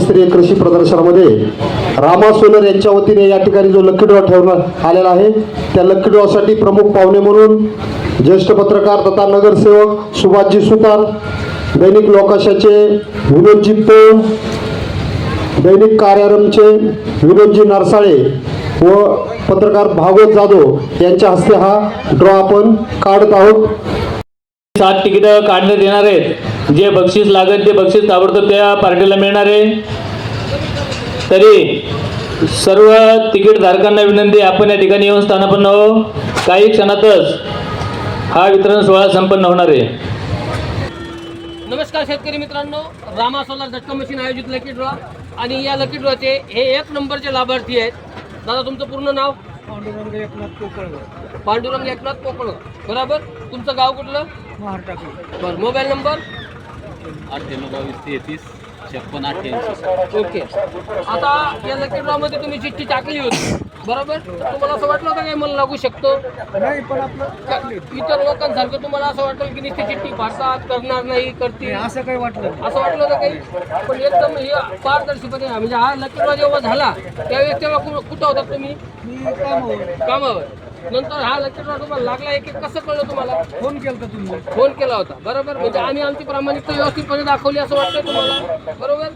राज्यस्तरीय कृषी प्रदर्शनामध्ये रामा सोलर यांच्या वतीने या ठिकाणी जो लकी ड्रॉ ठेवण्यात आलेला आहे, त्या लकी ड्रॉसाठी प्रमुख पाहुणे म्हणून ज्येष्ठ पत्रकार तथा नगरसेवक सुभाषजी सुतार, दैनिक लोकाशाचे विनोदजी पोळ, दैनिक कार्यारमचे विनोदजी नरसाळे व पत्रकार भागवत जाधव यांच्या हस्ते हा ड्रॉ आपण काढत आहोत. 7 तिकीट काढण्यात येणार आहेत. जे बक्षीस लागेल ते बक्षीस ताबडतोब त्या पार्टीला मिळणार आहे. तरी सर्व तिकीट धारकांना विनंती, आपण या ठिकाणी येऊन स्थानापन्न हो. काही क्षणातच हा वितरण सोहळा संपन्न होणार आहे. नमस्कार शेतकरी मित्रांनो, रामा सोलार झटका मशीन आयोजित लकी ड्रॉ आणि या लकी ड्रॉचे हे 1 नंबरचे लाभार्थी आहेत. दादा, तुमचं पूर्ण नाव? पांडुरंग एकनाथ पोकळकर. पांडुरंग एकनाथ पोकळ, बरोबर. तुमचं गाव कुठलं? महाराष्ट्राकडे. बरं. Mobile number? 9822335688. ओके. आता या लकी ड्रॉमध्ये तुम्ही चिठ्ठी टाकली होती, बरोबर. तुम्हाला असं वाटलं होतं की मला लागू शकतो? नाही, पण आपलं इतर लोकांसारखं तुम्हाला असं वाटलं की नुसती चिठ्ठी फाडतात, करणार नाही, करतील, असं काही वाटलं नाही. असं वाटलं होतं काही? पण एकदम हे पारदर्शीपणे, म्हणजे हा लकी ड्रॉ जेव्हा झाला त्यावेळेस तेव्हा कुठं होतात तुम्ही? मी कामावर. नंतर हा लकी ड्रॉ तुम्हाला लागला, एक कसं कळलं तुम्हाला? फोन केला तुम्ही. फोन केला होता, बरोबर. म्हणजे आम्ही आमची प्रामाणिकता व्यवस्थितपणे दाखवली असं वाटतं तुम्हाला, बरोबर.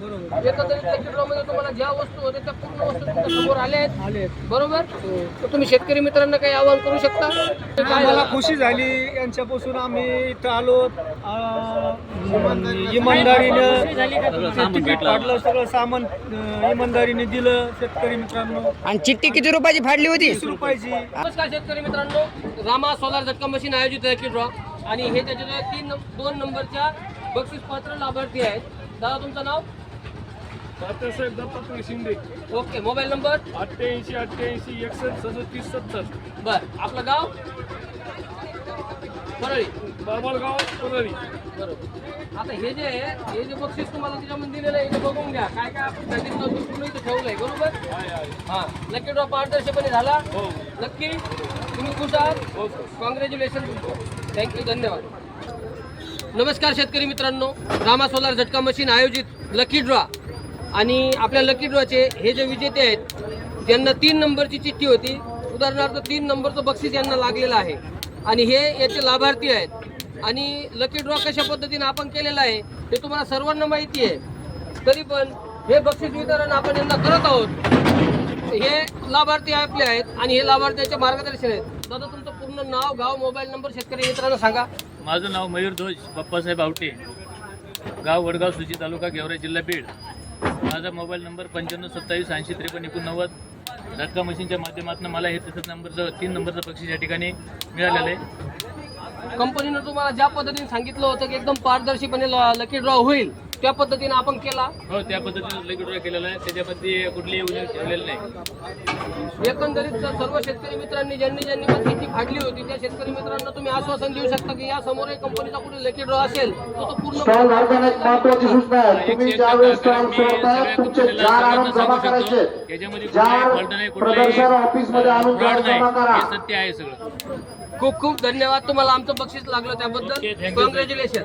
एकंदरीत लकी ड्रॉ मध्ये तुम्हाला ज्या वस्तू होत्या त्या पूर्ण वस्तू तुमच्या समोर आल्या आहेत, बरोबर. तर तुम्ही शेतकरी मित्रांना काही आवाहन करू शकता? काय मला खुशी झाली यांच्यापासून. आम्ही इथं आलो, इमानदारीनं तिकीट काढलं, सगळं सामान इमानदारीने दिलं शेतकरी मित्रांनो. आणि चिठ्ठी किती रुपयाची फाडली होती? 20 रुपयाची. नमस्कार शेतकरी मित्रांनो, रामा सोलार झटका मशीन आयोजित लकी ड्रॉ आणि हे त्याच्यात 2 नंबरच्या बक्षीस पात्र लाभार्थी आहेत. दादा, तुमचं नाव? Tatyasaheb Dattatray Shinde. Okay. Mobile number? 88 बर. आपलं गाव? परळी. बाबळगाव परळी. बरोबर. आता हे जे बक्षीस तुम्हाला त्याच्यामध्ये दिलेलं आहे, हे बघून घ्या. काय काय आपण सांगितलं होतं पूर्ण इथं ठेवलंय, बरोबर. हां, लकी ड्रॉ पारदर्शकपणे झाला. नक्की तुम्ही खुश आहात? कॉंग्रॅच्युलेशन. थँक्यू, धन्यवाद. नमस्कार शेतकरी मित्रांनो, रामा सोलार झटका मशीन आयोजित लकी ड्रॉ आणि आपल्या लकी ड्रॉचे हे जे विजेते आहेत, ज्यांना 3 नंबरची चिठ्ठी होती, उदाहरणार्थ 3 नंबरचं बक्षीस यांना लागलेलं आहे आणि हे याचे लाभार्थी आहेत. आणि लकी ड्रॉ कशा पद्धतीने आपण केलेला आहे हे तुम्हाला सर्वांना माहिती आहे. तरी पण हे बक्षीस वितरण आपण यांना करत आहोत. हे लाभार्थी आपले आहेत आणि हे लाभार्थ्यांचे मार्गदर्शन आहेत. दादा, तुमचं पूर्ण नाव, गाव, मोबाईल नंबर शेतकरी मित्रांना सांगा. माझं नाव मयूर ध्वज बाप्पासाहेब आवटे, गाव वडगाव, सुची, तालुका गेवराई, जिल्हा बीड. माझा मोबाईल नंबर 9527805389. झटका मशीनच्या माध्यमातून मला हे 3 नंबरचं बक्षीस या ठिकाणी मिळालेलं आहे. कंपनीनं तुम्हाला ज्या पद्धतीने सांगितलं होतं की एकदम पारदर्शीपणे लकी ड्रॉ होईल, त्या पद्धतीने आपण केला. हो, त्या पद्धतीने लकी ड्रॉ केलेला आहे. त्याच्यामध्ये कुठलीही उणीव ठेवलेली नाही. एकंदरीत सर्व शेतकरी मित्रांनी ज्यांनी पण चिठ्ठी फाडली होती त्या शेतकरी मित्रांना तुम्ही आश्वासन देऊ शकता की या समोर कंपनीचा कुठे लकी ड्रॉ असेल तर तो पूर्ण स्टॉल धारकांना एक महत्त्वाची सूचना आहे, तुम्ही ज्यावेळेस स्टॉल सोडताय तुमचे 4 आराम जमा करायचे. त्याच्यामध्ये 4 प्रदर्शन ऑफिस मध्ये आणून जमा करा. हे सत्य आहे सगळं. खूप खूप धन्यवाद. तुम्हाला आमचं बक्षीस लागलं त्याबद्दल कॉंग्रॅच्युलेशन.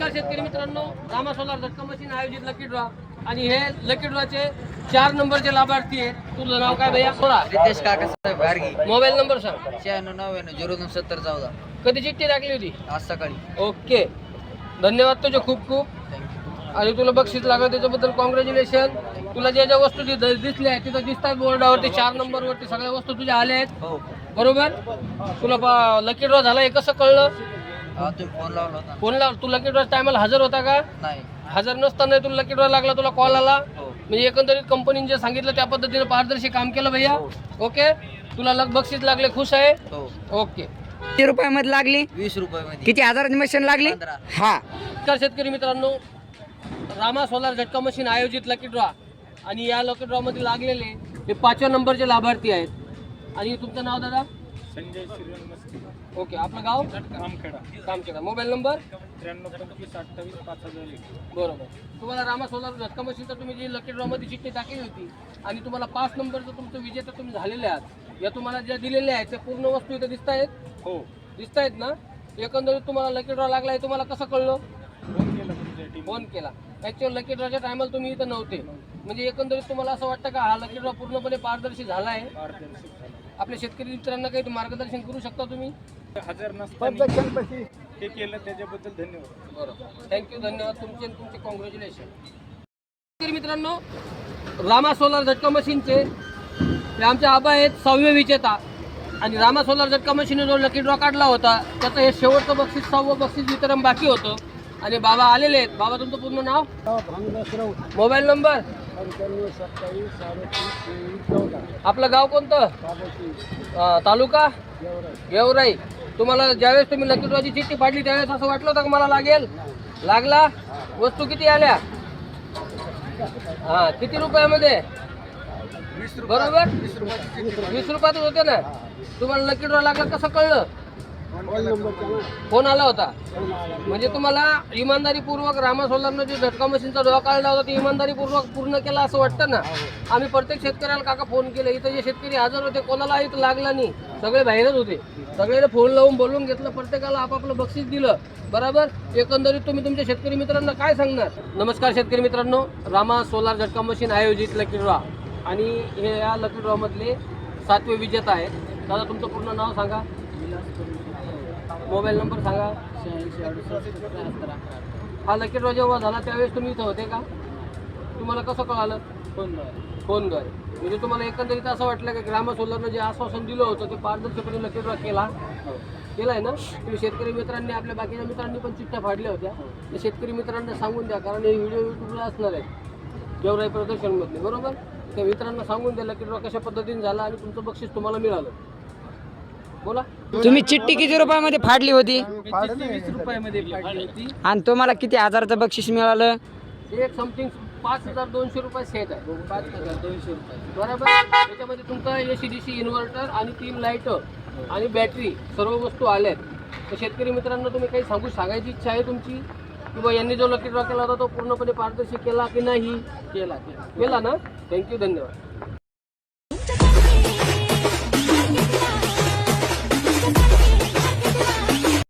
शेतकरी मित्रांनो, रामा सोलार झटका मशीन आयोजित लकी ड्रॉ आणि हे लकी ड्रॉचे 4 नंबरचे लाभार्थी आहेत. तुझं नाव काय भैया? रितेश काकासाहेब गाडगी. मोबाईल नंबर सांग. 9699027014. कधी चिठ्ठी टाकली होती? आज सकाळी. ओके, धन्यवाद तुझे खूप खूप. आणि तुला बक्षीस लागलं त्याच्याबद्दल कॉंग्रॅच्युलेशन. तुला ज्या ज्या वस्तू दिसल्या आहेत तिथं दिसतात बोर्डावरती, 4 नंबरवरती सगळ्या वस्तू तुझ्या आल्या आहेत, हो. बरोबर. तुला लकी ड्रॉ झाला हे कसं कळलं? तुम्ही फोन लावला होता? फोन लाव. तू लकी ड्रॉ टायमाला हजर होता का? नाही. हजर नसताना तुला लकी ड्रॉ लागला, तुला कॉल आला. हो. म्हणजे एकंदरीत कंपनीने जे सांगितलं त्या पद्धतीने पारदर्शी काम केलं भैया. ओके, तुला बक्षीस लागले, खुश आहे? हो. ओके. किती रुपयामध्ये लागली? 20 रुपयामध्ये. किती हजाराची मशीन लागली? 15. हा. नमस्कार शेतकरी मित्रांनो, रामा सोलार झटका मशीन आयोजित लकी ड्रॉ आणि या लकी ड्रॉ मध्ये लागलेले हे 5व्या नंबरचे लाभार्थी आहेत. आणि तुमचं नाव दादा? संजय श्रीराम मस्के. ओके. आपलं गाव? कामखेडा. Mobile number? 9325285001. बरोबर. तुम्हाला रामा सोलार झटका मशीनचा तुम्ही जी लकी ड्रॉ मध्ये चिठ्ठी टाकली होती आणि तुम्हाला 5 नंबरचं तुमचं विजेता तुम्ही झालेले आहात. या तुम्हाला ज्या दिलेल्या आहेत त्या पूर्ण वस्तू इथे दिसत आहेत? हो. दिसत आहेत ना? एकंदरीत तुम्हाला लकी ड्रॉ लागला आहे, तुम्हाला कसं कळलं? फोन केला तुमच्या टीम. फोन केला. ऍक्च्युअल लकी ड्रॉच्या टायमाला तुम्ही इथं नव्हते. म्हणजे एकंदरीत तुम्हाला असं वाटतं का हा लकी ड्रॉ पूर्णपणे पारदर्शी झाला आहे? आपल्या शेतकरी मित्रांना काही मार्गदर्शन करू शकता तुम्ही? हजर नसताना हे केलं त्याच्याबद्दल धन्यवाद. बरोबर, थँक्यू, धन्यवाद तुमचे आणि तुमचे कॉंग्रॅच्युलेशन. शेतकरी मित्रांनो, रामा सोलार झटका मशीनचे हे आमचे आबा आहेत 6वे विजेता. आणि रामा सोलार झटका मशीनने जो लकी ड्रॉ काढला होता त्याचं हे शेवटचं बक्षीस 6वं बक्षीस वितरण बाकी होतं. आणि बाबा आलेले आहेत. बाबा तुमचं पूर्ण नाव, मोबाईल नंबर, आपलं गाव कोणतं, तालुका गेवराई. तुम्हाला ज्यावेळेस तुम्ही लकी ड्रॉची चिठ्ठी फाडली त्यावेळेस असं वाटलं होतं का मला लागेल? लागला. वस्तू किती आल्या? हां, किती रुपयामध्ये? बरोबर, 20 रुपयातच होते ना. तुम्हाला लकी ड्रॉ लागला कसं कळलं? फोन आला होता. म्हणजे तुम्हाला इमानदारीपूर्वक रामा सोलारनं जे झटका मशीनचा ड्रॉ काढला होता ते इमानदारीपूर्वक पूर्ण केला असं वाटतं ना. आम्ही प्रत्येक शेतकऱ्याला काका फोन केले. इथं जे शेतकरी हजर होते कोणाला इथं लागला नाही, सगळे बाहेरच होते. सगळ्यांना फोन लावून बोलवून घेतलं, प्रत्येकाला आपापलं बक्षीस दिलं. बरोबर, एकंदरीत तुम्ही तुमच्या शेतकरी मित्रांना काय सांगणार? नमस्कार शेतकरी मित्रांनो, रामा सोलार झटका मशीन आयोजित लकी ड्रॉ आणि हे या लकी ड्रॉ मधले 7वे विजेता आहेत. दादा तुमचं पूर्ण नाव सांगा, मोबाईल नंबर सांगा. हा लकी ड्रॉ जेव्हा झाला त्यावेळेस तुम्ही इथं होते का? तुम्हाला कसं कळालं? फोनद्वारे. म्हणजे तुम्हाला एकंदरीत असं वाटलं की रामा सोलारनं जे आश्वासन दिलं होतं ते पारदर्शकपणे लकी ड्रॉ केलाय ना? तुम्ही शेतकरी मित्रांनी आपल्या बाकीच्या मित्रांनी पण चिठ्ठ्या फाडल्या होत्या. ते शेतकरी मित्रांना सांगून द्या, कारण हे व्हिडिओ युट्यूबला असणार आहे गेवराई प्रदर्शनमधले. बरोबर, त्या मित्रांना सांगून द्या लकी ड्रॉ कशा पद्धतीने झाला आणि तुमचं बक्षीस तुम्हाला मिळालं. बोला. तुम्ही चिठ्ठी किती रुपयामध्ये फाडली होती 20 रुपयामध्ये फाडली होती. आणि तुम्हाला किती हजाराचं बक्षीस मिळालं? एक समथिंग 5200 रुपये सेट आहे. 5200 रुपये. बरोबर, त्याच्यामध्ये तुमचा AC/DC इन्व्हर्टर आणि 3 लाईट आणि बॅटरी सर्व वस्तू आल्यात. तर शेतकरी मित्रांना तुम्ही काही सांगायची इच्छा आहे तुमची, किंवा यांनी जो लकी ड्रॉ केला होता तो पूर्णपणे पारदर्शी केला की नाही? केला ना. थँक्यू, धन्यवाद.